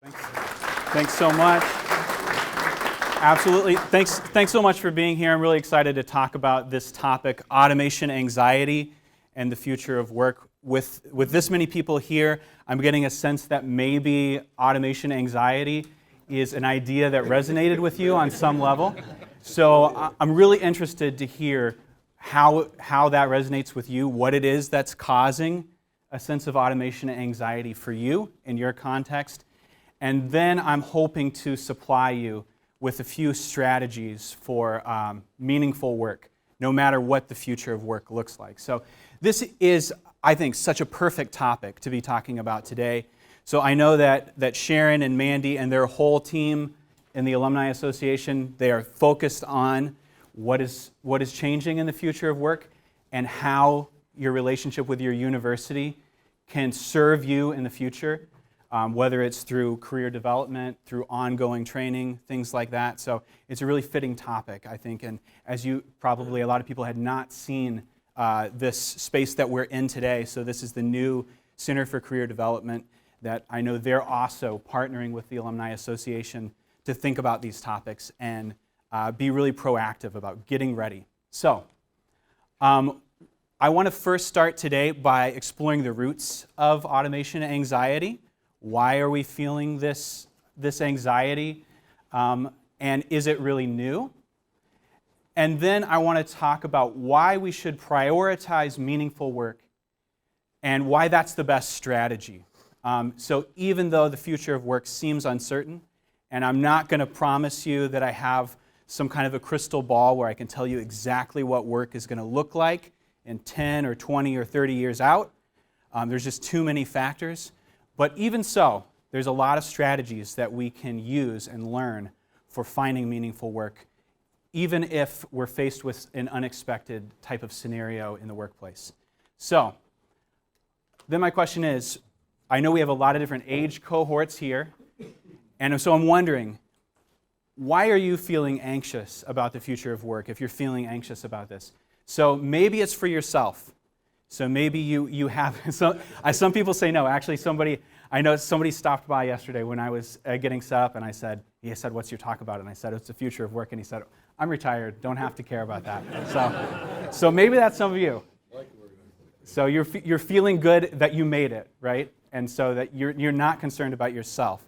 Thanks so much. Absolutely. Thanks so much for being here. I'm really excited to talk about this topic, automation anxiety and the future of work. With this many people here, I'm getting a sense that maybe automation anxiety is an idea that resonated with you on some level. So I'm really interested to hear how that resonates with you, what it is that's causing a sense of automation anxiety for you in your context. And then I'm hoping to supply you with a few strategies for meaningful work, no matter what the future of work looks like. So this is, I think, such a perfect topic to be talking about today. So I know that Sharon and Mandy and their whole team in the Alumni Association, they are focused on what is changing in the future of work and how your relationship with your university can serve you in the future, whether it's through career development, through ongoing training, things like that. So it's a really fitting topic, I think. And as you probably, a lot of people had not seen this space that we're in today. So this is the new Center for Career Development that I know they're also partnering with the Alumni Association to think about these topics and be really proactive about getting ready. So I want to first start today by exploring the roots of automation anxiety. Why are we feeling this anxiety? And is it really new? And then I want to talk about why we should prioritize meaningful work and why that's the best strategy. So even though the future of work seems uncertain, and I'm not going to promise you that I have some kind of a crystal ball where I can tell you exactly what work is going to look like in 10 or 20 or 30 years out. There's just too many factors. But even so, there's a lot of strategies that we can use and learn for finding meaningful work, even if we're faced with an unexpected type of scenario in the workplace. So then my question is, I know we have a lot of different age cohorts here, and so I'm wondering, why are you feeling anxious about the future of work if you're feeling anxious about this? So maybe it's for yourself. So maybe you have, some people say no. Actually, I know somebody stopped by yesterday when I was getting set up, and he said, what's your talk about? And I said, it's the future of work. And he said, I'm retired, don't have to care about that. So maybe that's some of you. So you're feeling good that you made it, right? And so that you're not concerned about yourself.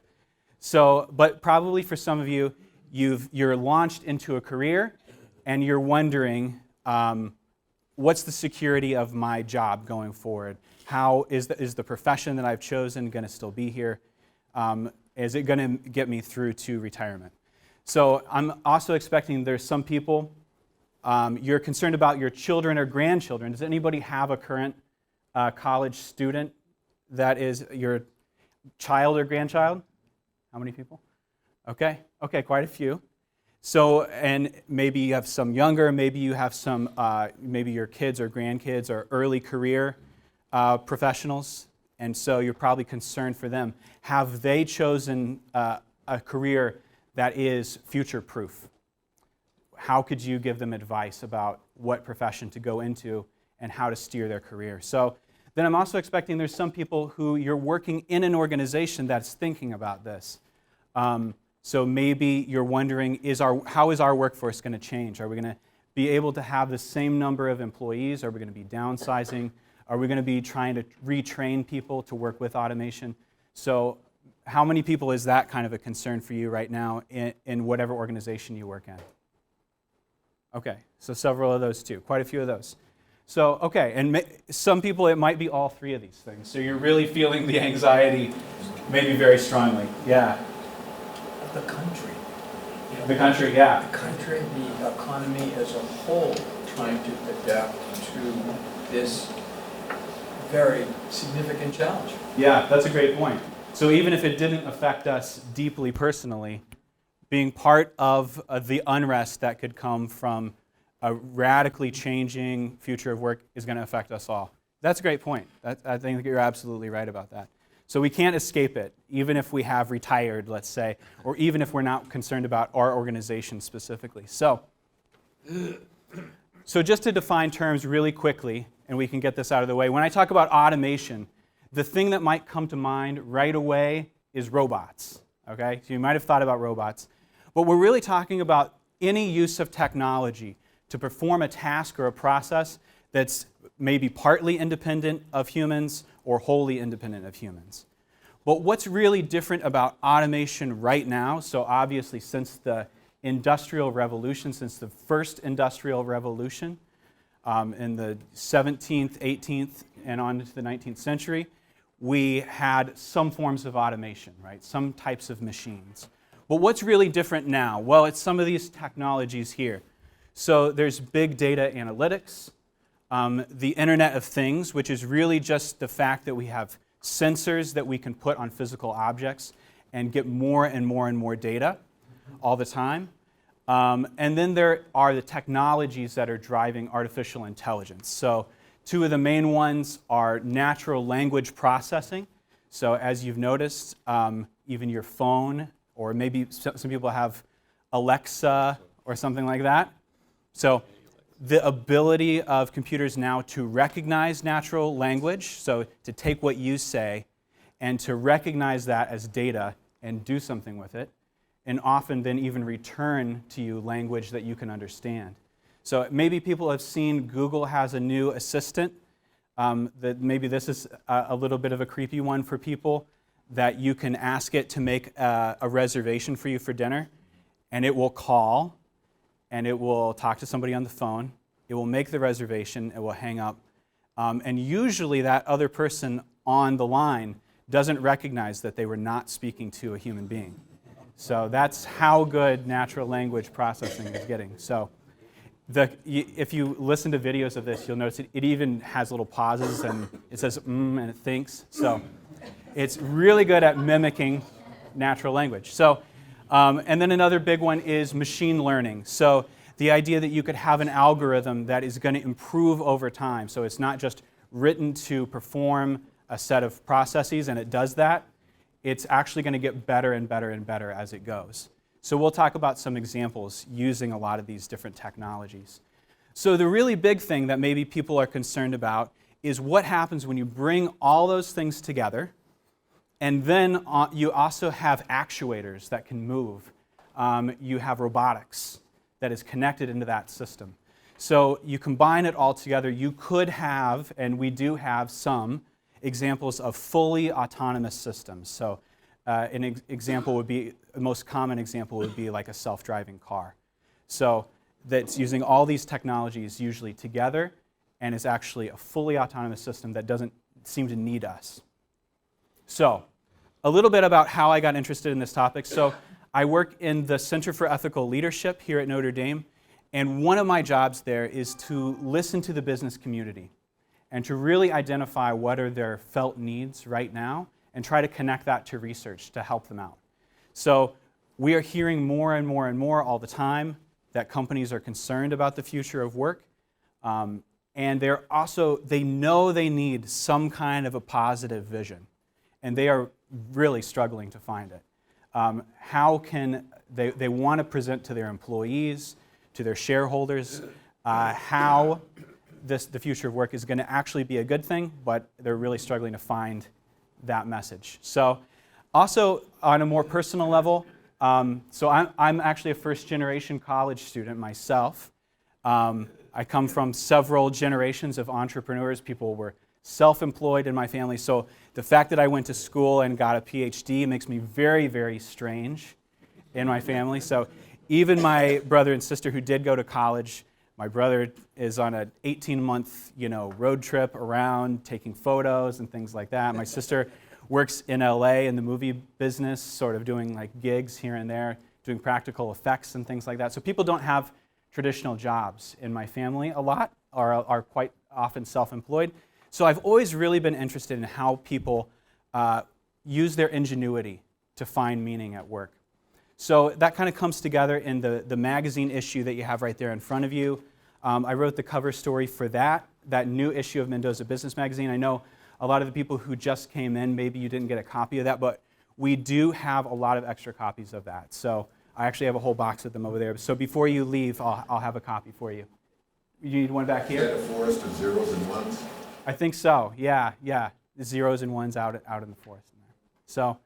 So, but probably for some of you, you're launched into a career, and you're wondering, what's the security of my job going forward? How is the profession that I've chosen going to still be here? Is it going to get me through to retirement? So I'm also expecting there's some people, you're concerned about your children or grandchildren. Does anybody have a current college student that is your child or grandchild? How many people? Okay, quite a few. So, and maybe you have some younger, maybe you have some, maybe your kids or grandkids are early career professionals, and so you're probably concerned for them. Have they chosen a career that is future-proof? How could you give them advice about what profession to go into and how to steer their career? So then I'm also expecting there's some people who you're working in an organization that's thinking about this. So maybe you're wondering, how is our workforce going to change? Are we going to be able to have the same number of employees? Are we going to be downsizing? Are we going to be trying to retrain people to work with automation? So how many people is that kind of a concern for you right now in whatever organization you work in? Okay, so several of those too, quite a few of those. So, okay, and some people it might be all three of these things. So you're really feeling the anxiety maybe very strongly. Yeah. The country. The country, yeah. The country, the economy as a whole, trying to adapt to this very significant challenge. Yeah, that's a great point. So even if it didn't affect us deeply personally, being part of the unrest that could come from a radically changing future of work is going to affect us all. That's a great point. I think you're absolutely right about that. So we can't escape it, even if we have retired, let's say, or even if we're not concerned about our organization specifically. So just to define terms really quickly, and we can get this out of the way, when I talk about automation, the thing that might come to mind right away is robots. Okay, so you might have thought about robots, but we're really talking about any use of technology to perform a task or a process that's maybe partly independent of humans or wholly independent of humans. But what's really different about automation right now, so obviously since the Industrial Revolution, since the first Industrial Revolution in the 17th, 18th, and on into the 19th century, we had some forms of automation, right? Some types of machines. But what's really different now? Well, it's some of these technologies here. So there's big data analytics, the Internet of Things, which is really just the fact that we have sensors that we can put on physical objects and get more and more and more data all the time. And then there are the technologies that are driving artificial intelligence. So two of the main ones are natural language processing. So as you've noticed, even your phone, or maybe some people have Alexa or something like that. So the ability of computers now to recognize natural language, so to take what you say and to recognize that as data and do something with it, and often then even return to you language that you can understand. So maybe people have seen Google has a new assistant, that maybe this is a little bit of a creepy one for people, that you can ask it to make a reservation for you for dinner, and it will call, and it will talk to somebody on the phone, it will make the reservation, it will hang up, and usually that other person on the line doesn't recognize that they were not speaking to a human being. So that's how good natural language processing is getting. So if you listen to videos of this, you'll notice it even has little pauses, and it says and it thinks. So it's really good at mimicking natural language. So, and then another big one is machine learning. So the idea that you could have an algorithm that is going to improve over time. So it's not just written to perform a set of processes and it does that. It's actually going to get better and better and better as it goes. So we'll talk about some examples using a lot of these different technologies. So the really big thing that maybe people are concerned about is what happens when you bring all those things together, and then you also have actuators that can move. You have robotics that is connected into that system. So you combine it all together, you could have, and we do have some examples of fully autonomous systems. So an example would be, the most common example would be like a self-driving car. So that's using all these technologies usually together, and is actually a fully autonomous system that doesn't seem to need us. So a little bit about how I got interested in this topic. So I work in the Center for Ethical Leadership here at Notre Dame, and one of my jobs there is to listen to the business community and to really identify what are their felt needs right now and try to connect that to research to help them out. So we are hearing more and more and more all the time that companies are concerned about the future of work, and they know they need some kind of a positive vision, and they are really struggling to find it. How can they want to present to their employees, to their shareholders, how the future of work is going to actually be a good thing, but they're really struggling to find that message. So also on a more personal level, so I'm actually a first-generation college student myself. I come from several generations of entrepreneurs. People were self-employed in my family, so the fact that I went to school and got a PhD makes me very, very strange in my family. So even my brother and sister who did go to college, my brother is on an 18-month, road trip around taking photos and things like that. My sister works in LA in the movie business, sort of doing like gigs here and there, doing practical effects and things like that. So people don't have traditional jobs in my family a lot, or are quite often self-employed. So I've always really been interested in how people use their ingenuity to find meaning at work. So that kind of comes together in the magazine issue that you have right there in front of you. I wrote the cover story for that new issue of Mendoza Business Magazine. I know a lot of the people who just came in, maybe you didn't get a copy of that, but we do have a lot of extra copies of that. So I actually have a whole box of them over there. So before you leave, I'll have a copy for you. You need one back here? Is that a forest of zeros and ones? I think so, yeah. The zeros and ones out in the forest. So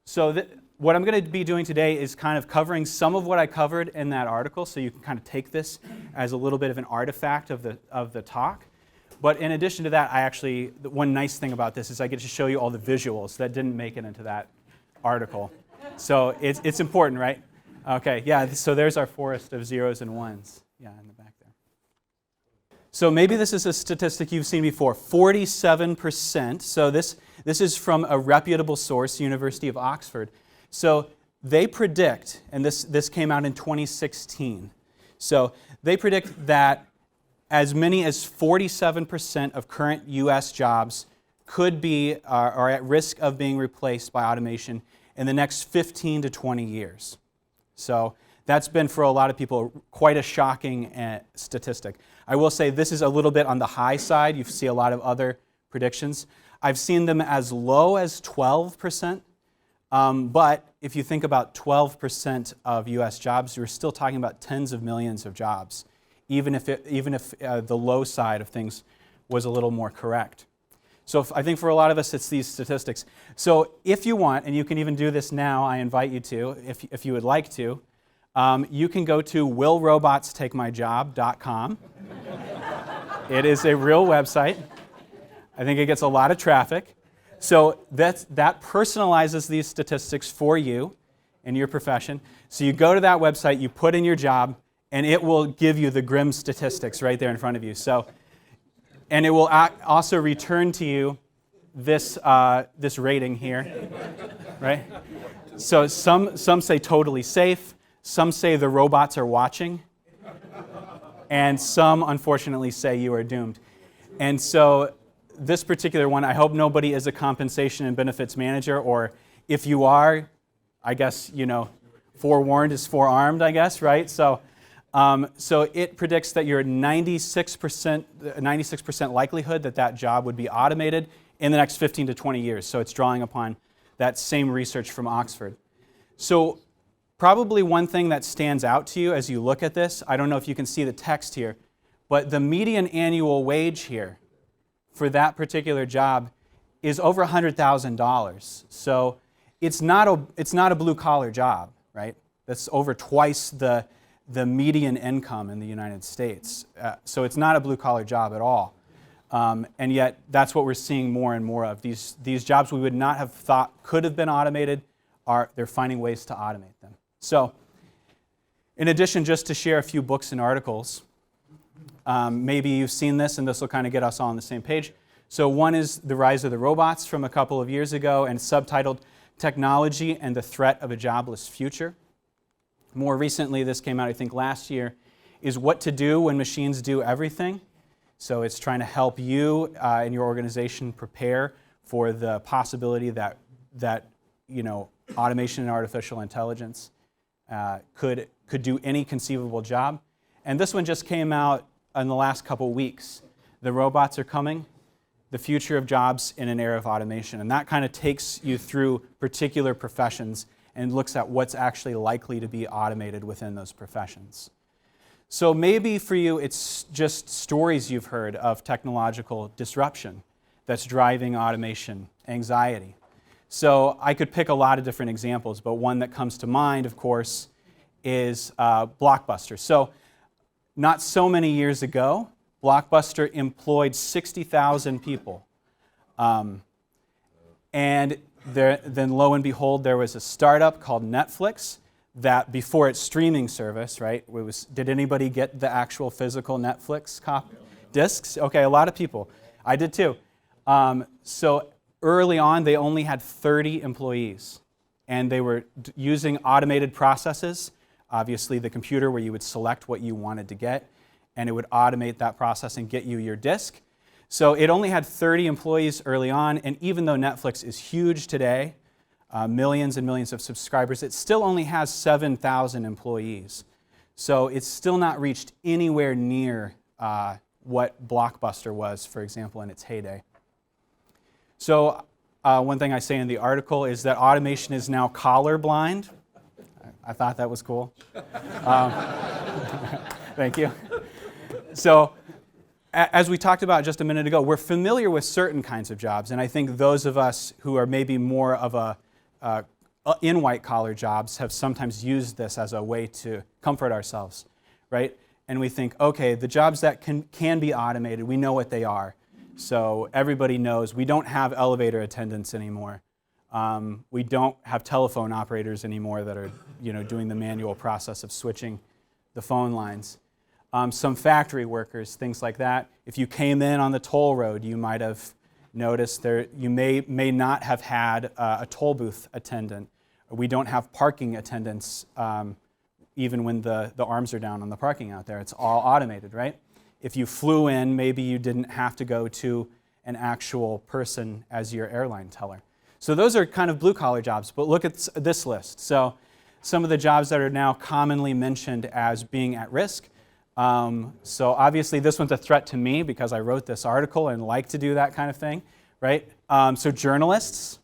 So what I'm going to be doing today is kind of covering some of what I covered in that article, so you can kind of take this as a little bit of an artifact of the talk. But in addition to that, the one nice thing about this is I get to show you all the visuals that didn't make it into that article. So it's important, right? Okay, yeah, so there's our forest of zeros and ones. Yeah, in the back there. So maybe this is a statistic you've seen before, 47%. So this is from a reputable source, University of Oxford. So they predict, and this came out in 2016, so they predict that as many as 47% of current U.S. jobs could be are at risk of being replaced by automation in the next 15 to 20 years. So that's been, for a lot of people, quite a shocking statistic. I will say this is a little bit on the high side. You see a lot of other predictions. I've seen them as low as 12%. But if you think about 12% of U.S. jobs, you're still talking about tens of millions of jobs, even if the low side of things was a little more correct. So I think for a lot of us, it's these statistics. So if you want, and you can even do this now, I invite you to, if you would like to, you can go to willrobotstakemyjob.com. It is a real website. I think it gets a lot of traffic. So that personalizes these statistics for you in your profession. So you go to that website, you put in your job, and it will give you the grim statistics right there in front of you. So, and it will also return to you this rating here, right? So some say totally safe, some say the robots are watching, and some unfortunately say you are doomed. And so this particular one, I hope nobody is a compensation and benefits manager, or if you are, I guess, forewarned is forearmed, I guess, right? So it predicts that you're 96% likelihood that job would be automated in the next 15 to 20 years. So it's drawing upon that same research from Oxford. So probably one thing that stands out to you as you look at this, I don't know if you can see the text here, but the median annual wage here for that particular job is over $100,000. So it's not a blue-collar job, right? That's over twice the median income in the United States. So it's not a blue-collar job at all. And yet that's what we're seeing more and more of. These jobs we would not have thought could have been automated, they're finding ways to automate them. So in addition, just to share a few books and articles, maybe you've seen this, and this will kind of get us all on the same page. So one is The Rise of the Robots from a couple of years ago, and subtitled Technology and the Threat of a Jobless Future. More recently, this came out, I think, last year, is What to Do When Machines Do Everything. So it's trying to help you and your organization prepare for the possibility that automation and artificial intelligence could do any conceivable job. And this one just came out in the last couple weeks. The robots are coming, the future of jobs in an era of automation. And that kind of takes you through particular professions and looks at what's actually likely to be automated within those professions. So maybe for you, it's just stories you've heard of technological disruption that's driving automation anxiety. So I could pick a lot of different examples, but one that comes to mind, of course, is Blockbuster. So not so many years ago, Blockbuster employed 60,000 people. And then lo and behold, there was a startup called Netflix that before its streaming service, right, did anybody get the actual physical Netflix discs? Okay, a lot of people. I did too. So early on, they only had 30 employees. And they were using automated processes, obviously the computer where you would select what you wanted to get, and it would automate that process and get you your disc. So it only had 30 employees early on, and even though Netflix is huge today, millions and millions of subscribers, it still only has 7,000 employees. So it's still not reached anywhere near what Blockbuster was, for example, in its heyday. So one thing I say in the article is that automation is now colorblind. I thought that was cool. Thank you. So as we talked about just a minute ago, we're familiar with certain kinds of jobs, and I think those of us who are maybe more of a in white-collar jobs have sometimes used this as a way to comfort ourselves, right? And we think, okay, the jobs that can be automated, we know what they are. So everybody knows we don't have elevator attendants anymore. We don't have telephone operators anymore that are, doing the manual process of switching the phone lines. Some factory workers, things like that. If you came in on the toll road, you might have noticed you may not have had a toll booth attendant. We don't have parking attendants even when the arms are down on the parking out there. It's all automated, right? If you flew in, maybe you didn't have to go to an actual person as your airline teller. So those are kind of blue-collar jobs, but look at this list. So some of the jobs that are now commonly mentioned as being at risk. So obviously this one's a threat to me because I wrote this article and like to do that kind of thing, right? So journalists.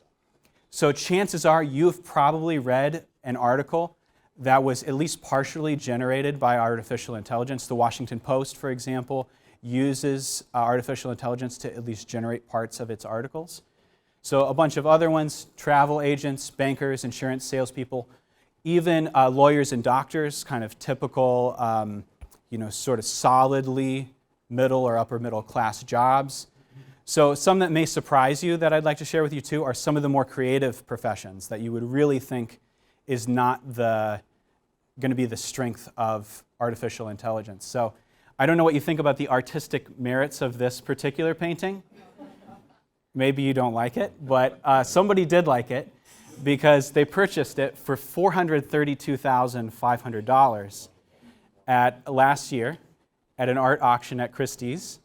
So chances are you've probably read an article that was at least partially generated by artificial intelligence. The Washington Post, for example, uses artificial intelligence to at least generate parts of its articles. So a bunch of other ones, travel agents, bankers, insurance salespeople, even lawyers and doctors, kind of typical, sort of solidly middle or upper middle class jobs. So some that may surprise you that I'd like to share with you too are some of the more creative professions that you would really think is not going to be the strength of artificial intelligence. So I don't know what you think about the artistic merits of this particular painting. Maybe you don't like it, but somebody did like it because they purchased it for $432,500 last year at an art auction at Christie's.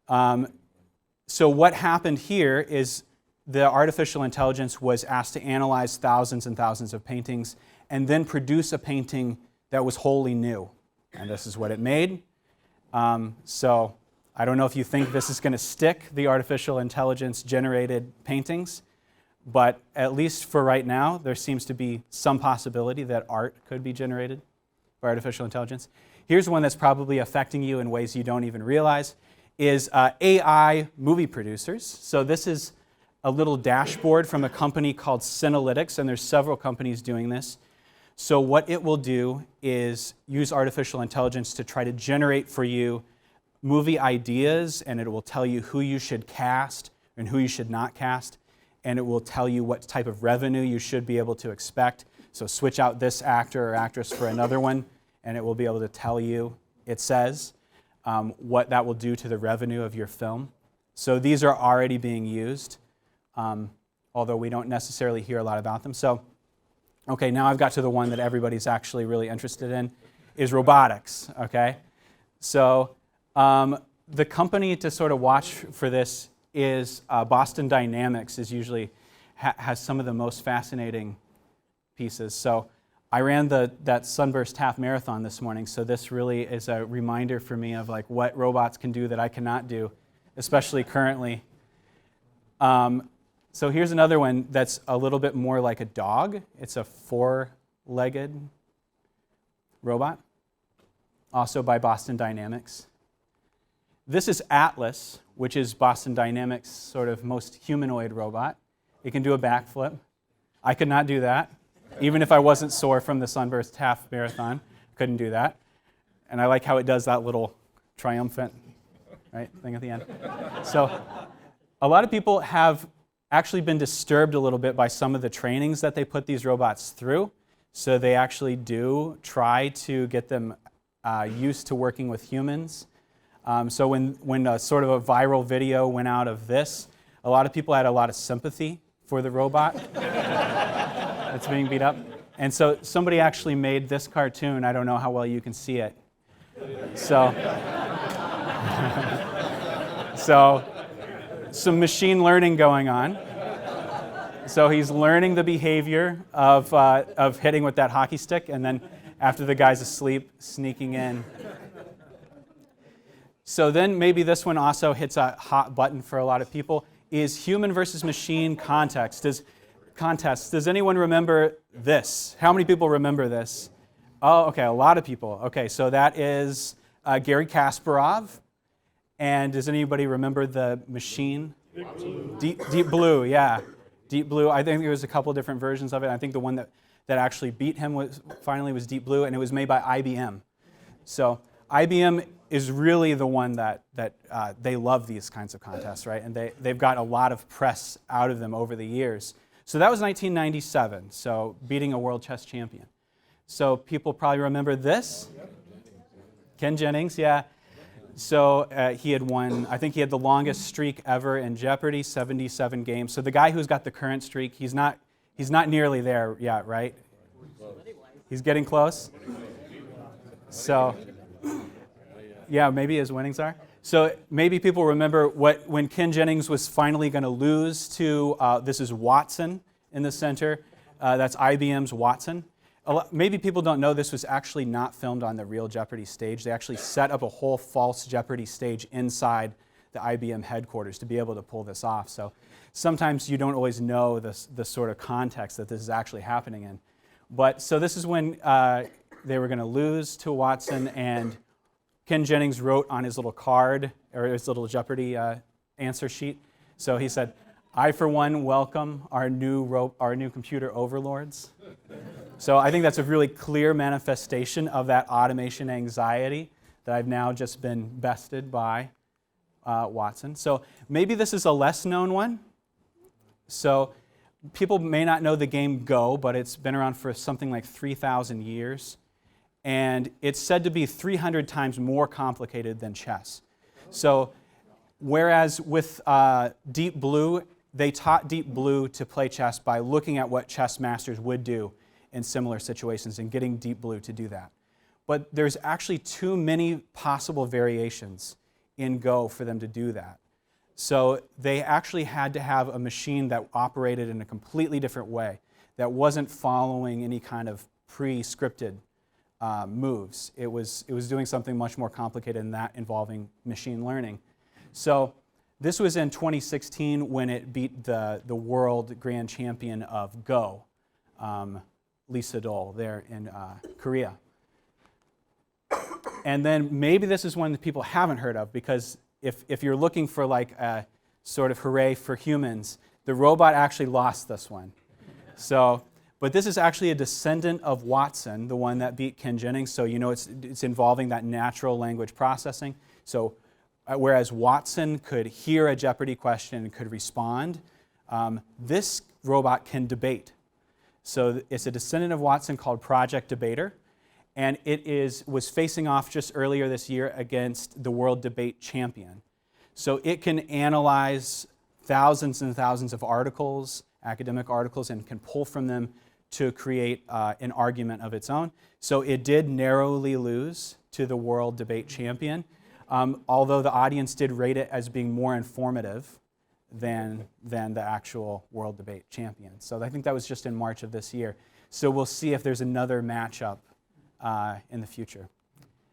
So what happened here is the artificial intelligence was asked to analyze thousands and thousands of paintings and then produce a painting that was wholly new. And this is what it made. So I don't know if you think this is going to stick, the artificial intelligence generated paintings, but at least for right now, there seems to be some possibility that art could be generated by artificial intelligence. Here's one that's probably affecting you in ways you don't even realize, is AI movie producers. So this is a little dashboard from a company called Synalytics, and there's several companies doing this. So what it will do is use artificial intelligence to try to generate for you movie ideas, and it will tell you who you should cast and who you should not cast, and it will tell you what type of revenue you should be able to expect. So switch out this actor or actress for another one, and it will be able to tell you, it says, what that will do to the revenue of your film. So these are already being used, although we don't necessarily hear a lot about them. So, okay, now I've got to the one that everybody's actually really interested in, is robotics, okay? So the company to sort of watch for this is Boston Dynamics is usually has some of the most fascinating pieces. So I ran that Sunburst half marathon this morning, so this really is a reminder for me of like what robots can do that I cannot do, especially currently. So here's another one that's a little bit more like a dog. It's a four-legged robot, also by Boston Dynamics. This is Atlas, which is Boston Dynamics' sort of most humanoid robot. It can do a backflip. I could not do that. Even if I wasn't sore from the Sunburst half marathon, couldn't do that. And I like how it does that little triumphant thing at the end. So a lot of people have actually been disturbed a little bit by some of the trainings that they put these robots through. So they actually do try to get them used to working with humans. So when a sort of a viral video went out of this, a lot of people had a lot of sympathy for the robot that's being beat up. And so somebody actually made this cartoon. I don't know how well you can see it. So some machine learning going on. So he's learning the behavior of hitting with that hockey stick, and then after the guy's asleep, sneaking in. So then maybe this one also hits a hot button for a lot of people, is human versus machine contests. Does anyone remember this? How many people remember this? Oh, okay, a lot of people. Okay, so that is Garry Kasparov. And does anybody remember the machine? Deep Blue, yeah. Deep Blue. I think there was a couple different versions of it. I think the one that actually beat him was Deep Blue, and it was made by IBM. So IBM is really the one that they love these kinds of contests, right? And they've got a lot of press out of them over the years. So that was 1997, so beating a world chess champion. So people probably remember this. Ken Jennings, yeah. So he had won, I think he had the longest streak ever in Jeopardy, 77 games. So the guy who's got the current streak, he's not nearly there yet, right? He's getting close. So, yeah, maybe his winnings are. So maybe people remember when Ken Jennings was finally going to lose to, this is Watson in the center. That's IBM's Watson. Maybe people don't know this was actually not filmed on the real Jeopardy stage. They actually set up a whole false Jeopardy stage inside the IBM headquarters to be able to pull this off. So sometimes you don't always know the sort of context that this is actually happening in. But so this is when they were going to lose to Watson, and Ken Jennings wrote on his little card, or his little Jeopardy answer sheet. So he said, "I, for one, welcome our new computer overlords." So I think that's a really clear manifestation of that automation anxiety that I've now just been bested by Watson. So maybe this is a less known one. So people may not know the game Go, but it's been around for something like 3,000 years. And it's said to be 300 times more complicated than chess. So whereas with Deep Blue, they taught Deep Blue to play chess by looking at what chess masters would do in similar situations and getting Deep Blue to do that. But there's actually too many possible variations in Go for them to do that. So they actually had to have a machine that operated in a completely different way, that wasn't following any kind of pre-scripted moves. It was doing something much more complicated than that, involving machine learning. So this was in 2016 when it beat the world grand champion of Go, Lisa Dole, there in Korea. And then maybe this is one that people haven't heard of, because if you're looking for like a sort of hooray for humans, the robot actually lost this one. So, but this is actually a descendant of Watson, the one that beat Ken Jennings. So you know it's involving that natural language processing. So whereas Watson could hear a Jeopardy question and could respond, this robot can debate. So it's a descendant of Watson called Project Debater, and it was facing off just earlier this year against the world debate champion. So it can analyze thousands and thousands of articles, academic articles, and can pull from them to create an argument of its own. So it did narrowly lose to the world debate champion, although the audience did rate it as being more informative than the actual world debate champion. So I think that was just in March of this year. So we'll see if there's another matchup in the future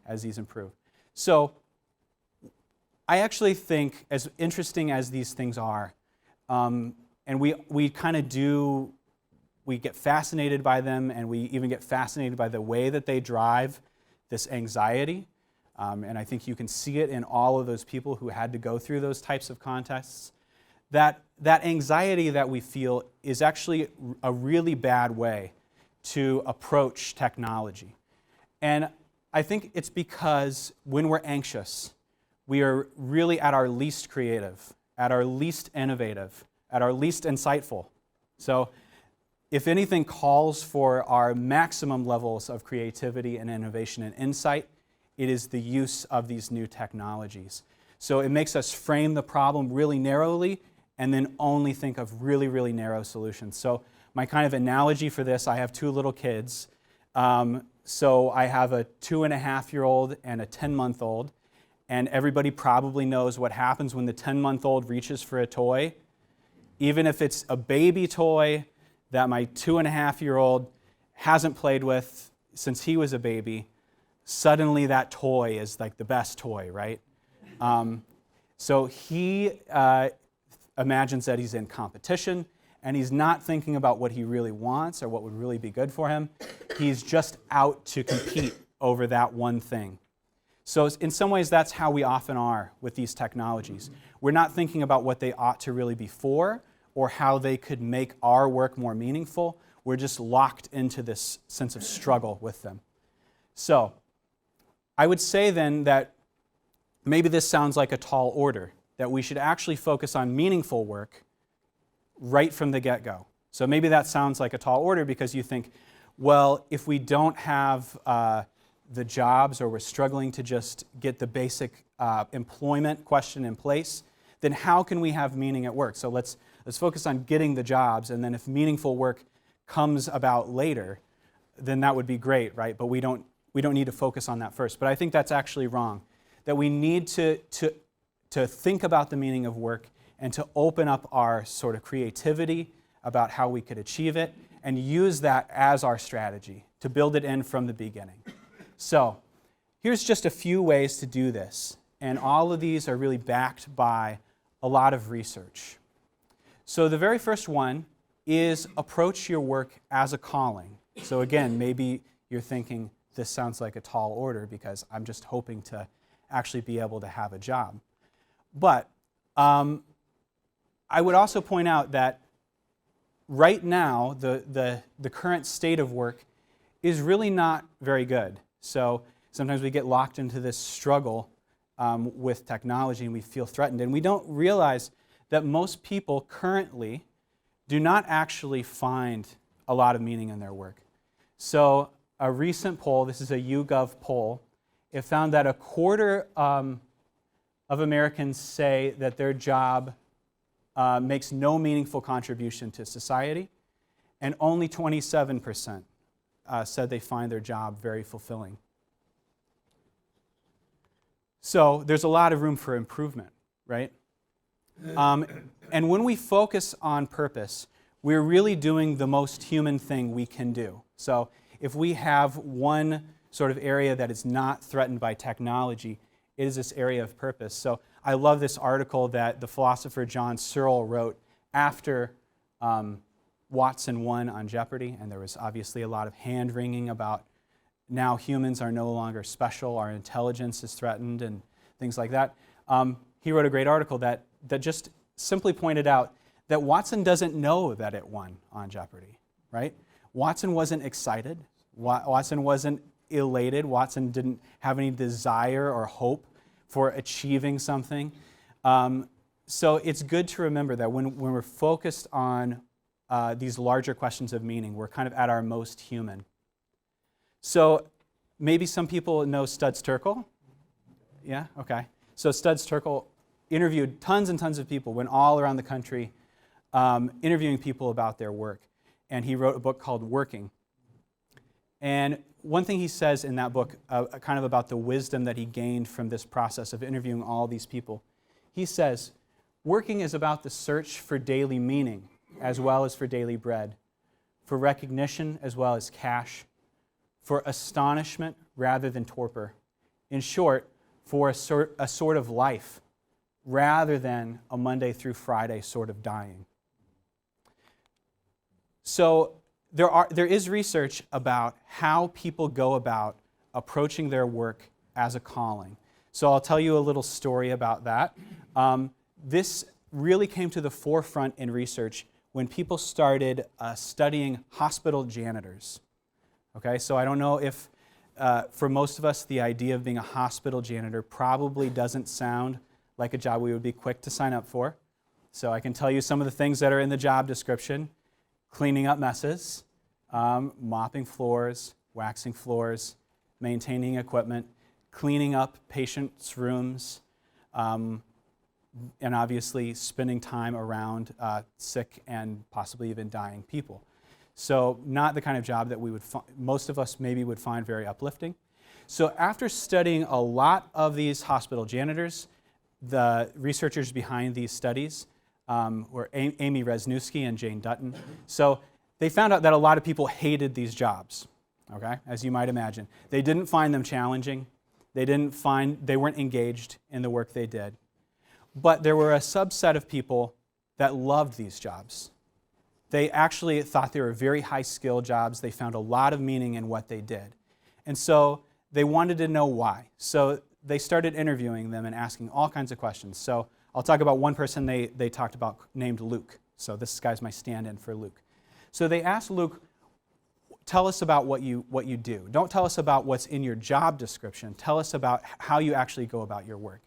as these improve. So I actually think, as interesting as these things are, and we kind of do, we get fascinated by them, and we even get fascinated by the way that they drive this anxiety. And I think you can see it in all of those people who had to go through those types of contests. That anxiety that we feel is actually a really bad way to approach technology. And I think it's because when we're anxious, we are really at our least creative, at our least innovative, at our least insightful. So if anything calls for our maximum levels of creativity and innovation and insight, it is the use of these new technologies. So it makes us frame the problem really narrowly and then only think of really, really narrow solutions. So my kind of analogy for this, I have two little kids. So I have a 2.5-year-old and a 10-month-old, and everybody probably knows what happens when the 10-month-old reaches for a toy. Even if it's a baby toy that my 2.5-year-old hasn't played with since he was a baby, suddenly that toy is like the best toy, right? So he imagines that he's in competition, and he's not thinking about what he really wants or what would really be good for him. He's just out to compete over that one thing. So in some ways, that's how we often are with these technologies. We're not thinking about what they ought to really be for or how they could make our work more meaningful. We're just locked into this sense of struggle with them. So I would say then that maybe this sounds like a tall order, that we should actually focus on meaningful work right from the get-go. So maybe that sounds like a tall order because you think, well, if we don't have the jobs or we're struggling to just get the basic employment question in place, then how can we have meaning at work? So let's focus on getting the jobs, and then if meaningful work comes about later, then that would be great, right? But we don't need to focus on that first. But I think that's actually wrong. That we need to think about the meaning of work and to open up our sort of creativity about how we could achieve it and use that as our strategy to build it in from the beginning. So here's just a few ways to do this. And all of these are really backed by a lot of research. So the very first one is approach your work as a calling. So again, maybe you're thinking, this sounds like a tall order because I'm just hoping to actually be able to have a job. But I would also point out that right now, the current state of work is really not very good. So sometimes we get locked into this struggle with technology and we feel threatened. And we don't realize that most people currently do not actually find a lot of meaning in their work. So a recent poll, this is a YouGov poll, it found that a quarter of Americans say that their job makes no meaningful contribution to society, and only 27% said they find their job very fulfilling. So there's a lot of room for improvement, right? And when we focus on purpose, we're really doing the most human thing we can do. So if we have one sort of area that is not threatened by technology, it is this area of purpose. So I love this article that the philosopher John Searle wrote after Watson won on Jeopardy, and there was obviously a lot of hand-wringing about now humans are no longer special, our intelligence is threatened, and things like that. He wrote a great article that just simply pointed out that Watson doesn't know that it won on Jeopardy, right? Watson wasn't excited. Watson wasn't elated. Watson didn't have any desire or hope for achieving something. So it's good to remember that when we're focused on these larger questions of meaning, we're kind of at our most human. So maybe some people know Studs Terkel. Yeah, okay. So Studs Terkel interviewed tons and tons of people, went all around the country interviewing people about their work. And he wrote a book called Working. And one thing he says in that book, kind of about the wisdom that he gained from this process of interviewing all these people, he says, working is about the search for daily meaning as well as for daily bread, for recognition as well as cash, for astonishment rather than torpor. In short, for a sort of life rather than a Monday through Friday sort of dying. So there is research about how people go about approaching their work as a calling. So I'll tell you a little story about that. This really came to the forefront in research when people started studying hospital janitors. Okay, so I don't know if for most of us the idea of being a hospital janitor probably doesn't sound like a job we would be quick to sign up for. So I can tell you some of the things that are in the job description: cleaning up messes, mopping floors, waxing floors, maintaining equipment, cleaning up patients' rooms, and obviously spending time around sick and possibly even dying people. So not the kind of job that most of us maybe would find very uplifting. So after studying a lot of these hospital janitors, the researchers behind these studies were Amy Resniewski and Jane Dutton. So they found out that a lot of people hated these jobs, okay, as you might imagine. They didn't find them challenging. They weren't engaged in the work they did. But there were a subset of people that loved these jobs. They actually thought they were very high-skill jobs. They found a lot of meaning in what they did. And so they wanted to know why. So they started interviewing them and asking all kinds of questions. So I'll talk about one person they talked about named Luke. So this guy's my stand-in for Luke. So they asked Luke, tell us about what you do. Don't tell us about what's in your job description. Tell us about how you actually go about your work.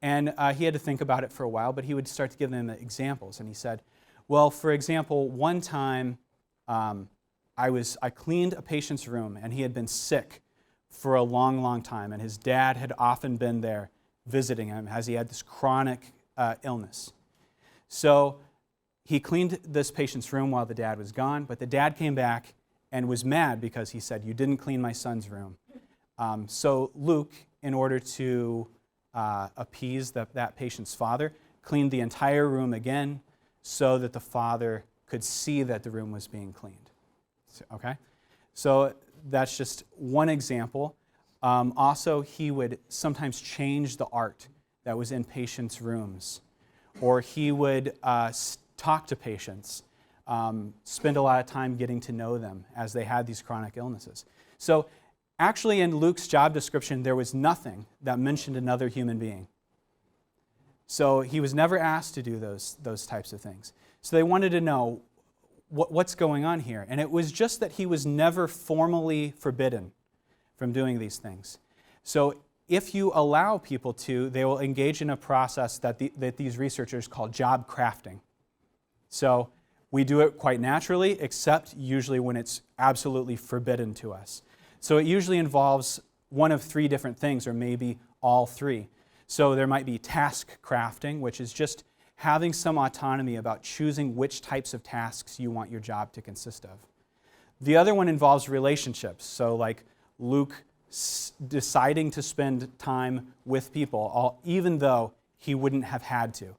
And he had to think about it for a while, but he would start to give them examples. And he said, well, for example, one time I cleaned a patient's room, and he had been sick for a long, long time, and his dad had often been there visiting him as he had this chronic illness. So he cleaned this patient's room while the dad was gone, but the dad came back and was mad because he said, you didn't clean my son's room. So Luke, in order to appease that patient's father, cleaned the entire room again so that the father could see that the room was being cleaned. Okay? So that's just one example. Also, he would sometimes change the art that was in patients' rooms, or he would talk to patients, spend a lot of time getting to know them as they had these chronic illnesses. So actually in Luke's job description, there was nothing that mentioned another human being. So he was never asked to do those types of things. So they wanted to know what's going on here. And it was just that he was never formally forbidden from doing these things. So if you allow people to, they will engage in a process that these researchers call job crafting. So we do it quite naturally, except usually when it's absolutely forbidden to us. So it usually involves one of three different things, or maybe all three. So there might be task crafting, which is just having some autonomy about choosing which types of tasks you want your job to consist of. The other one involves relationships. So like Luke deciding to spend time with people, even though he wouldn't have had to.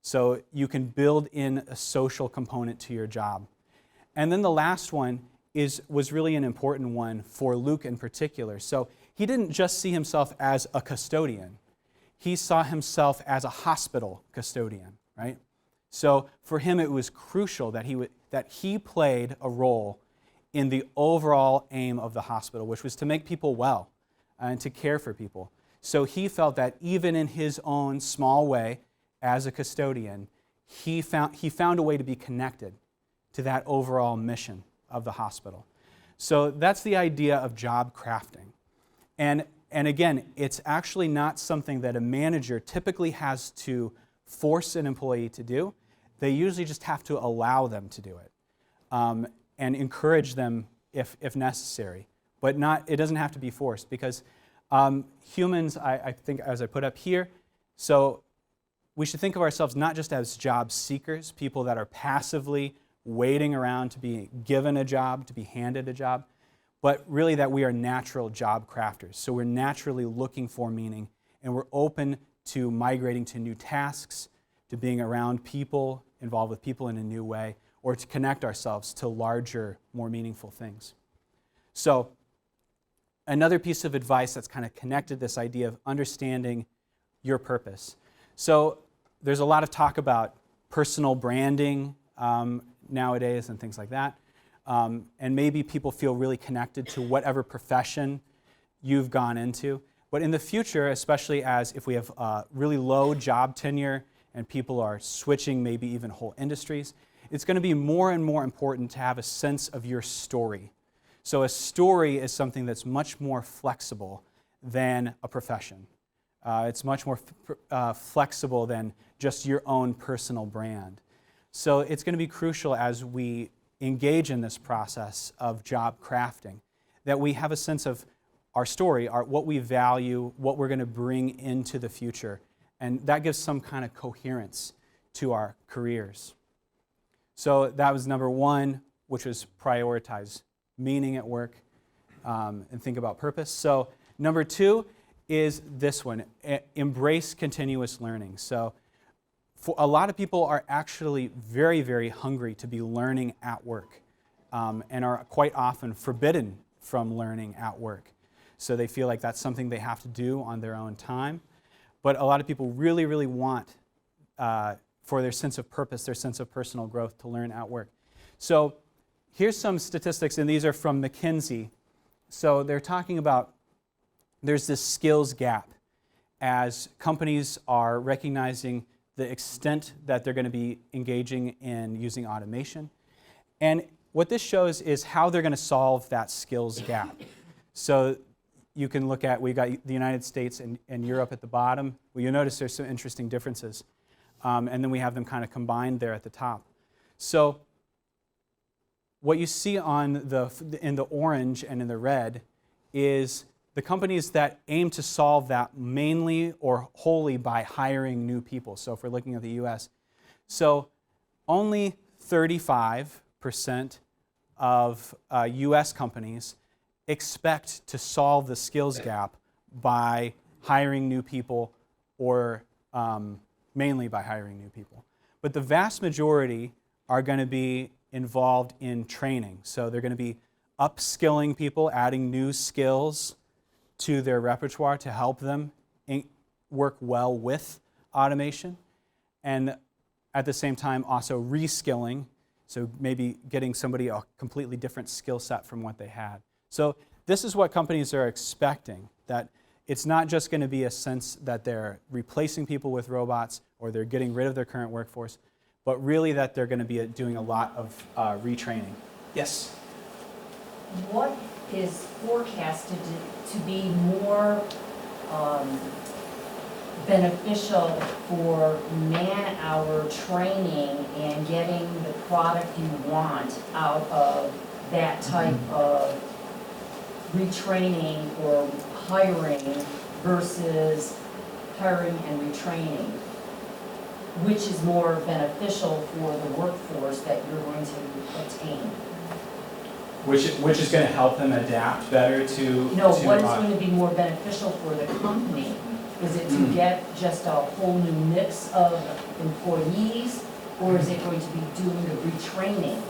So you can build in a social component to your job. And then the last one was really an important one for Luke in particular. So he didn't just see himself as a custodian. He saw himself as a hospital custodian, right? So for him it was crucial that he played a role in the overall aim of the hospital, which was to make people well and to care for people. So he felt that even in his own small way, as a custodian, he found a way to be connected to that overall mission of the hospital. So that's the idea of job crafting. And again, it's actually not something that a manager typically has to force an employee to do. They usually just have to allow them to do it and encourage them if necessary. But it doesn't have to be forced, because humans, I think, as I put up here, so we should think of ourselves not just as job seekers, people that are passively waiting around to be given a job, to be handed a job, but really that we are natural job crafters. So we're naturally looking for meaning, and we're open to migrating to new tasks, to being around people, involved with people in a new way, or to connect ourselves to larger, more meaningful things. So another piece of advice that's kind of connected this idea of understanding your purpose. So there's a lot of talk about personal branding nowadays and things like that. And maybe people feel really connected to whatever profession you've gone into. But in the future, especially if we have really low job tenure and people are switching maybe even whole industries, it's going to be more and more important to have a sense of your story. So a story is something that's much more flexible than a profession. It's much more flexible than just your own personal brand. So it's going to be crucial as we engage in this process of job crafting that we have a sense of our story, what we value, what we're going to bring into the future. And that gives some kind of coherence to our careers. So that was number one, which was prioritize meaning at work and think about purpose. So number two is this one, embrace continuous learning. So for a lot of people are actually very, very hungry to be learning at work and are quite often forbidden from learning at work. So they feel like that's something they have to do on their own time. But a lot of people really, really want, for their sense of purpose, their sense of personal growth, to learn at work. So here's some statistics, and these are from McKinsey. So they're talking about there's this skills gap as companies are recognizing the extent that they're going to be engaging in using automation. And what this shows is how they're going to solve that skills gap. So you can look at, we got the United States and Europe at the bottom. Well, you'll notice there's some interesting differences. And then we have them kind of combined there at the top. So what you see on in the orange and in the red is the companies that aim to solve that mainly or wholly by hiring new people. So if we're looking at the US, so only 35% of US companies expect to solve the skills gap by hiring new people or mainly by hiring new people. But the vast majority are going to be involved in training. So they're going to be upskilling people, adding new skills to their repertoire to help them work well with automation. And at the same time also reskilling, so maybe getting somebody a completely different skill set from what they had. So this is what companies are expecting, that it's not just going to be a sense that they're replacing people with robots or they're getting rid of their current workforce, but really that they're going to be doing a lot of retraining. Yes? What is forecasted to be more beneficial for man-hour training and getting the product you want out of that type of retraining or hiring versus hiring and retraining? Which is more beneficial for the workforce that you're going to obtain? Which is going to help them adapt better to... No, what is going to be more beneficial for the company? Is it to get just a whole new mix of employees, or is it going to be doing the retraining?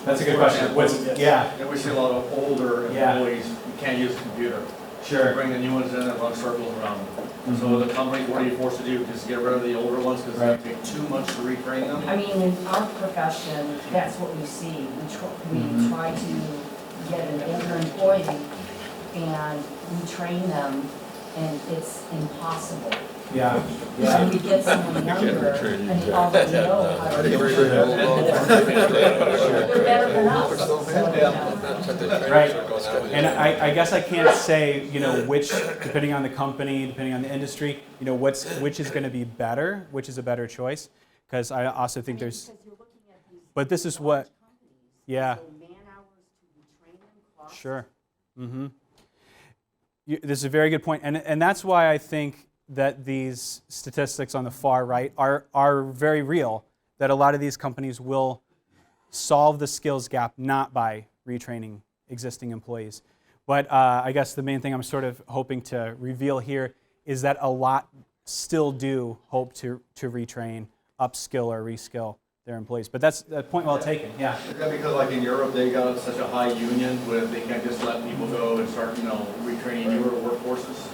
That's a good question. Yeah. And we see a lot of older employees who can't use a computer. Sure. Bring the new ones in and run circles around them. So the company, what are you forced to do? Just get rid of the older ones because they take too much to retrain them? I mean, in our profession, that's what we see. We try to get an older employee and we train them, and it's impossible. Yeah. And we get someone younger and they already know how to do it. They're better than us. So, Right. And I guess I can't say, which, depending on the company, depending on the industry, which is going to be better, which is a better choice, because I also think there's, but this is what, yeah. Sure. This is a very good point, and that's why I think that these statistics on the far right are very real, that a lot of these companies will solve the skills gap not by retraining existing employees. But I guess the main thing I'm sort of hoping to reveal here is that a lot still do hope to retrain, upskill, or reskill their employees. But that's a point well taken, yeah. Is that because like in Europe they got such a high union where they can't just let people go and start, retraining newer workforces?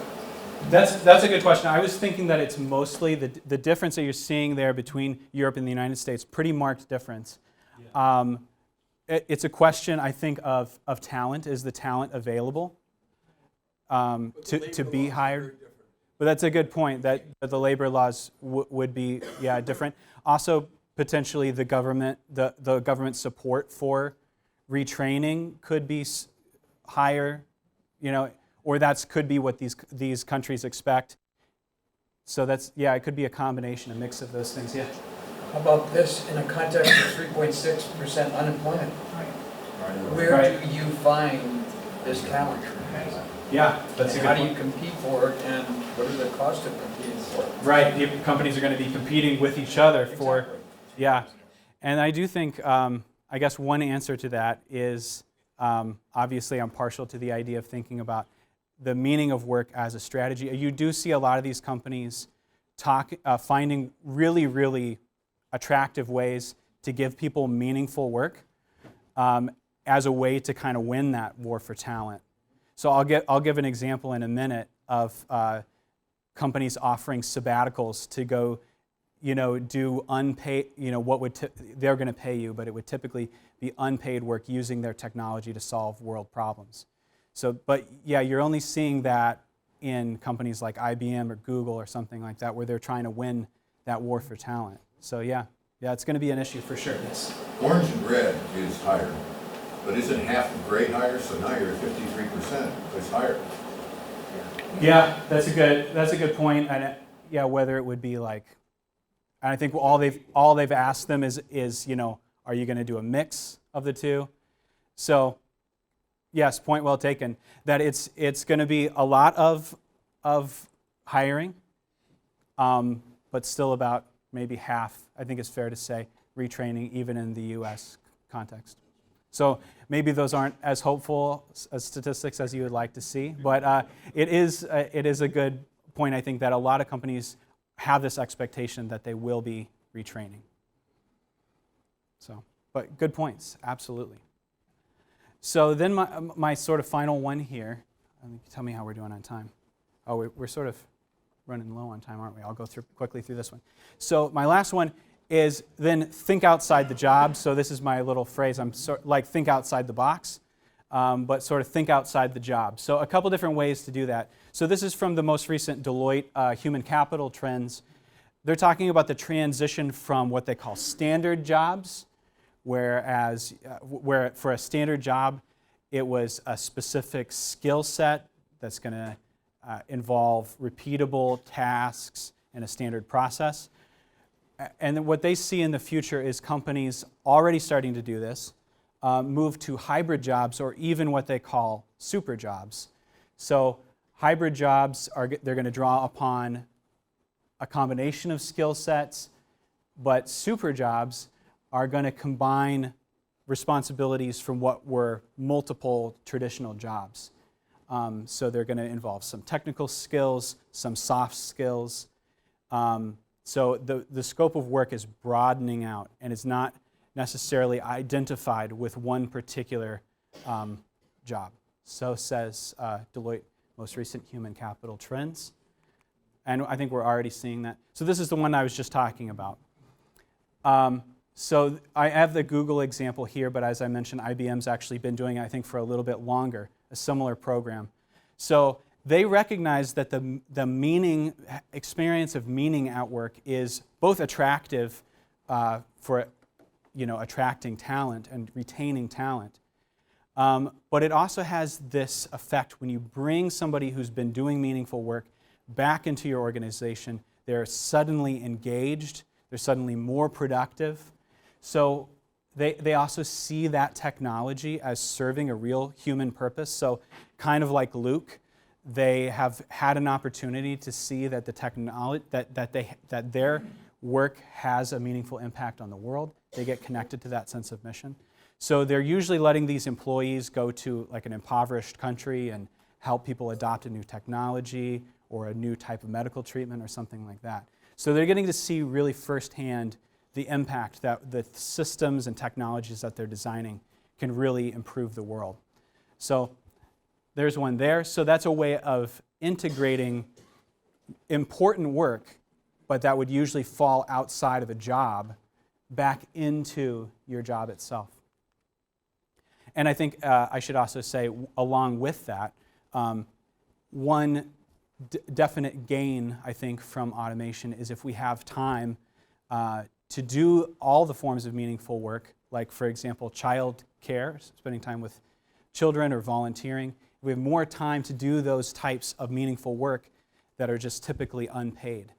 That's a good question. I was thinking that it's mostly the difference that you're seeing there between Europe and the United States, pretty marked difference. Yeah. It's a question, I think, of talent. Is the talent available to be hired? But that's a good point, that the labor laws would be, different. Also, potentially the government support for retraining could be higher, or could be what these countries expect. So it could be a combination, a mix of those things, yeah. How about this in a context of 3.6% unemployment? Where do you find this talent? Yeah, that's a good How do point. you compete for it, and what are the costs of competing for it? Right, the companies are going to be competing with each other for, And I do think, I guess one answer to that is, obviously I'm partial to the idea of thinking about the meaning of work as a strategy. You do see a lot of these companies finding really, really attractive ways to give people meaningful work as a way to kind of win that war for talent. So I'll give an example in a minute of companies offering sabbaticals to go, do unpaid, they're going to pay you, but it would typically be unpaid work using their technology to solve world problems. So, but you're only seeing that in companies like IBM or Google or something like that, where they're trying to win that war for talent. So yeah, it's going to be an issue for sure. Yes. Orange and red is higher, but isn't half of gray higher? So now you're at 53%. It's higher. Yeah, that's a good point. And yeah, whether it would be like, and I think all they've asked them is are you going to do a mix of the two? So yes, point well taken. That it's going to be a lot of hiring, but still about maybe half, I think it's fair to say, retraining even in the U.S. context. So maybe those aren't as hopeful as statistics as you would like to see, but it is a good point, I think, that a lot of companies have this expectation that they will be retraining. So, but good points, absolutely. So then my sort of final one here, tell me how we're doing on time. Oh, we're sort of running low on time, aren't we? I'll go quickly through this one. So my last one is then think outside the job. So this is my little phrase. I'm like think outside the box, but sort of think outside the job. So a couple different ways to do that. So this is from the most recent Deloitte Human Capital Trends. They're talking about the transition from what they call standard jobs, where for a standard job, it was a specific skill set that's going to involve repeatable tasks and a standard process. And what they see in the future is companies already starting to do this, move to hybrid jobs or even what they call super jobs. So hybrid jobs, they're going to draw upon a combination of skill sets, but super jobs are going to combine responsibilities from what were multiple traditional jobs. So they're going to involve some technical skills, some soft skills. So the scope of work is broadening out and is not necessarily identified with one particular job. So says Deloitte most recent Human Capital Trends. And I think we're already seeing that. So this is the one I was just talking about. So I have the Google example here, but as I mentioned, IBM's actually been doing it, I think, for a little bit longer, a similar program. So they recognize that the experience of meaning at work is both attractive for attracting talent and retaining talent, but it also has this effect when you bring somebody who's been doing meaningful work back into your organization. They're suddenly engaged, they're suddenly more productive. So they also see that technology as serving a real human purpose. So kind of like Luke, they have had an opportunity to see that the technology that their work has a meaningful impact on the world. They get connected to that sense of mission. So they're usually letting these employees go to like an impoverished country and help people adopt a new technology or a new type of medical treatment or something like that. So they're getting to see really firsthand the impact that the systems and technologies that they're designing can really improve the world. So there's one there. So that's a way of integrating important work, but that would usually fall outside of a job, back into your job itself. And I think I should also say, along with that, one definite gain, I think, from automation is if we have time to do all the forms of meaningful work, like, for example, child care, spending time with children or volunteering. If we have more time to do those types of meaningful work that are just typically unpaid,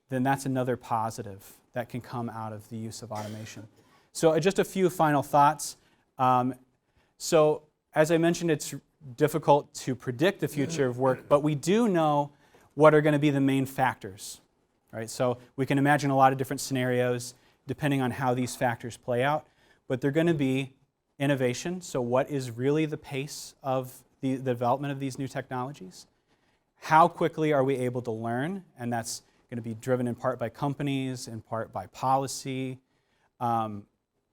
then that's another positive that can come out of the use of automation. So just a few final thoughts. So as I mentioned, it's difficult to predict the future of work, but we do know what are going to be the main factors, right? So we can imagine a lot of different scenarios depending on how these factors play out, but they're going to be innovation. So what is really the pace of the development of these new technologies? How quickly are we able to learn? And that's going to be driven in part by companies, in part by policy. And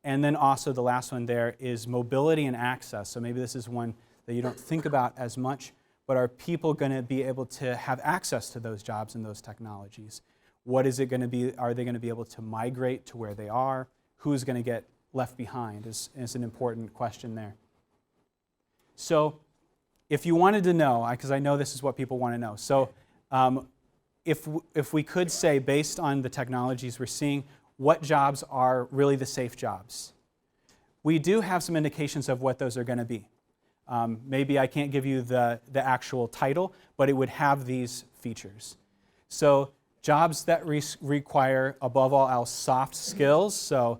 then also the last one there is mobility and access. So maybe this is one that you don't think about as much, but are people going to be able to have access to those jobs and those technologies? What is it going to be? Are they going to be able to migrate to where they are? Who's going to get left behind is an important question there. So if you wanted to know, because I know this is what people want to know, so if we could say, based on the technologies we're seeing, what jobs are really the safe jobs? We do have some indications of what those are going to be. Maybe I can't give you the actual title, but it would have these features. So jobs that require, above all else, soft skills, so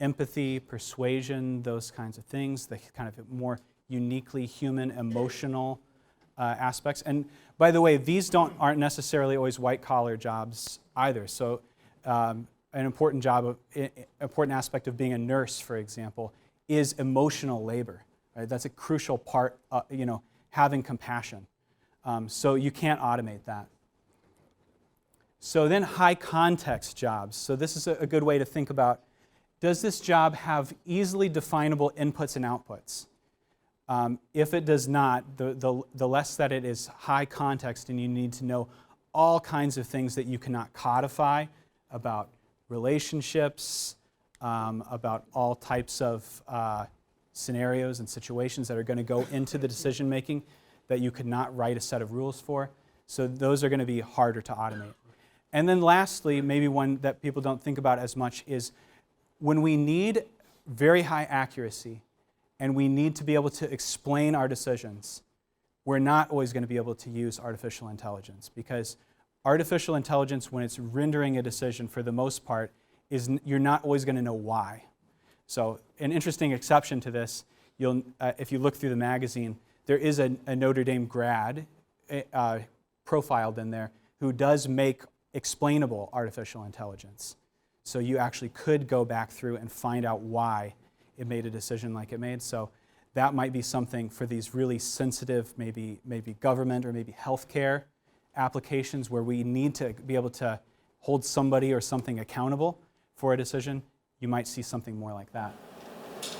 empathy, persuasion, those kinds of things, the kind of more uniquely human, emotional aspects. And by the way, these aren't necessarily always white-collar jobs either. So an important aspect of being a nurse, for example, is emotional labor. Right? That's a crucial part, having compassion. So you can't automate that. So then high-context jobs. So this is a good way to think about, does this job have easily definable inputs and outputs? If it does not, the less that it is high context, and you need to know all kinds of things that you cannot codify about relationships, about all types of scenarios and situations that are going to go into the decision making that you could not write a set of rules for. So those are going to be harder to automate. And then lastly, maybe one that people don't think about as much is when we need very high accuracy and we need to be able to explain our decisions, we're not always going to be able to use artificial intelligence, because artificial intelligence, when it's rendering a decision, for the most part, you're not always going to know why. So an interesting exception to this, if you look through the magazine, there is a Notre Dame grad profiled in there who does make explainable artificial intelligence. So you actually could go back through and find out why it made a decision like it made. So that might be something for these really sensitive, maybe government or maybe healthcare applications where we need to be able to hold somebody or something accountable for a decision. You might see something more like that.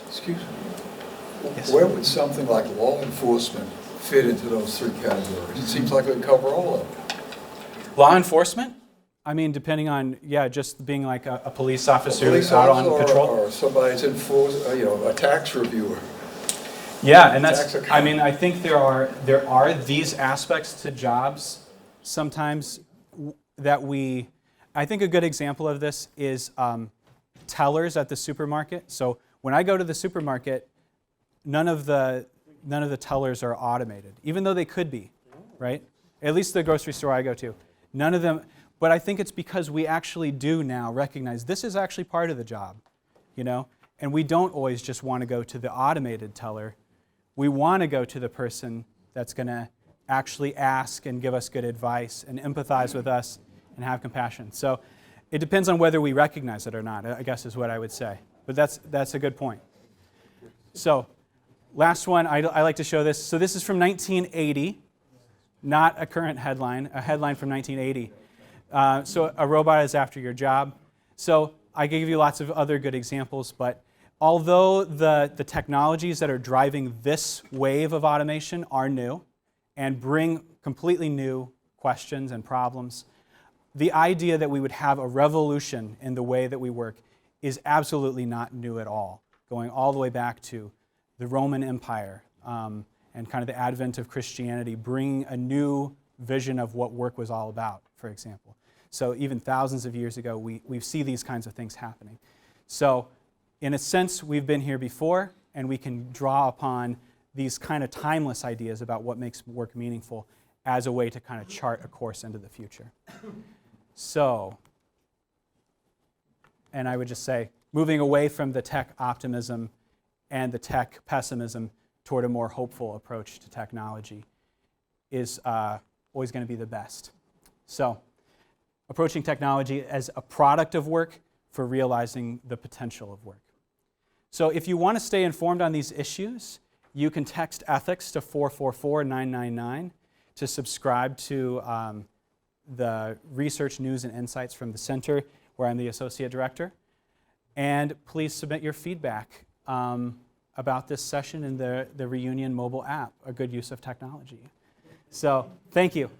Excuse me. Yes. Where would something like law enforcement fit into those three categories? It seems like it would cover all of them. Law enforcement? I mean, depending on, just being like a police officer Police out on officer patrol. or somebody's a tax reviewer. Yeah, and that's, Tax accountant. I mean, I think there are these aspects to jobs sometimes that I think a good example of this is tellers at the supermarket. So when I go to the supermarket, none of the tellers are automated, even though they could be, right? At least the grocery store I go to. None of them, but I think it's because we actually do now recognize this is actually part of the job, and we don't always just want to go to the automated teller. We want to go to the person that's going to actually ask and give us good advice and empathize with us and have compassion. So it depends on whether we recognize it or not, I guess is what I would say. But that's a good point. So last one, I like to show this. So this is from 1980, not a current headline, a headline from 1980. So a robot is after your job. So I gave you lots of other good examples, but although the technologies that are driving this wave of automation are new and bring completely new questions and problems, the idea that we would have a revolution in the way that we work is absolutely not new at all, going all the way back to the Roman Empire and kind of the advent of Christianity, bringing a new vision of what work was all about, for example. So even thousands of years ago, we see these kinds of things happening. So in a sense, we've been here before, and we can draw upon these kind of timeless ideas about what makes work meaningful as a way to kind of chart a course into the future. So, and I would just say, moving away from the tech optimism and the tech pessimism toward a more hopeful approach to technology is always going to be the best. So, approaching technology as a product of work for realizing the potential of work. So if you want to stay informed on these issues, you can text ethics to 444-999 to subscribe to the research, news, and insights from the center, where I'm the associate director. And please submit your feedback about this session and the Reunion mobile app, a good use of technology. So thank you.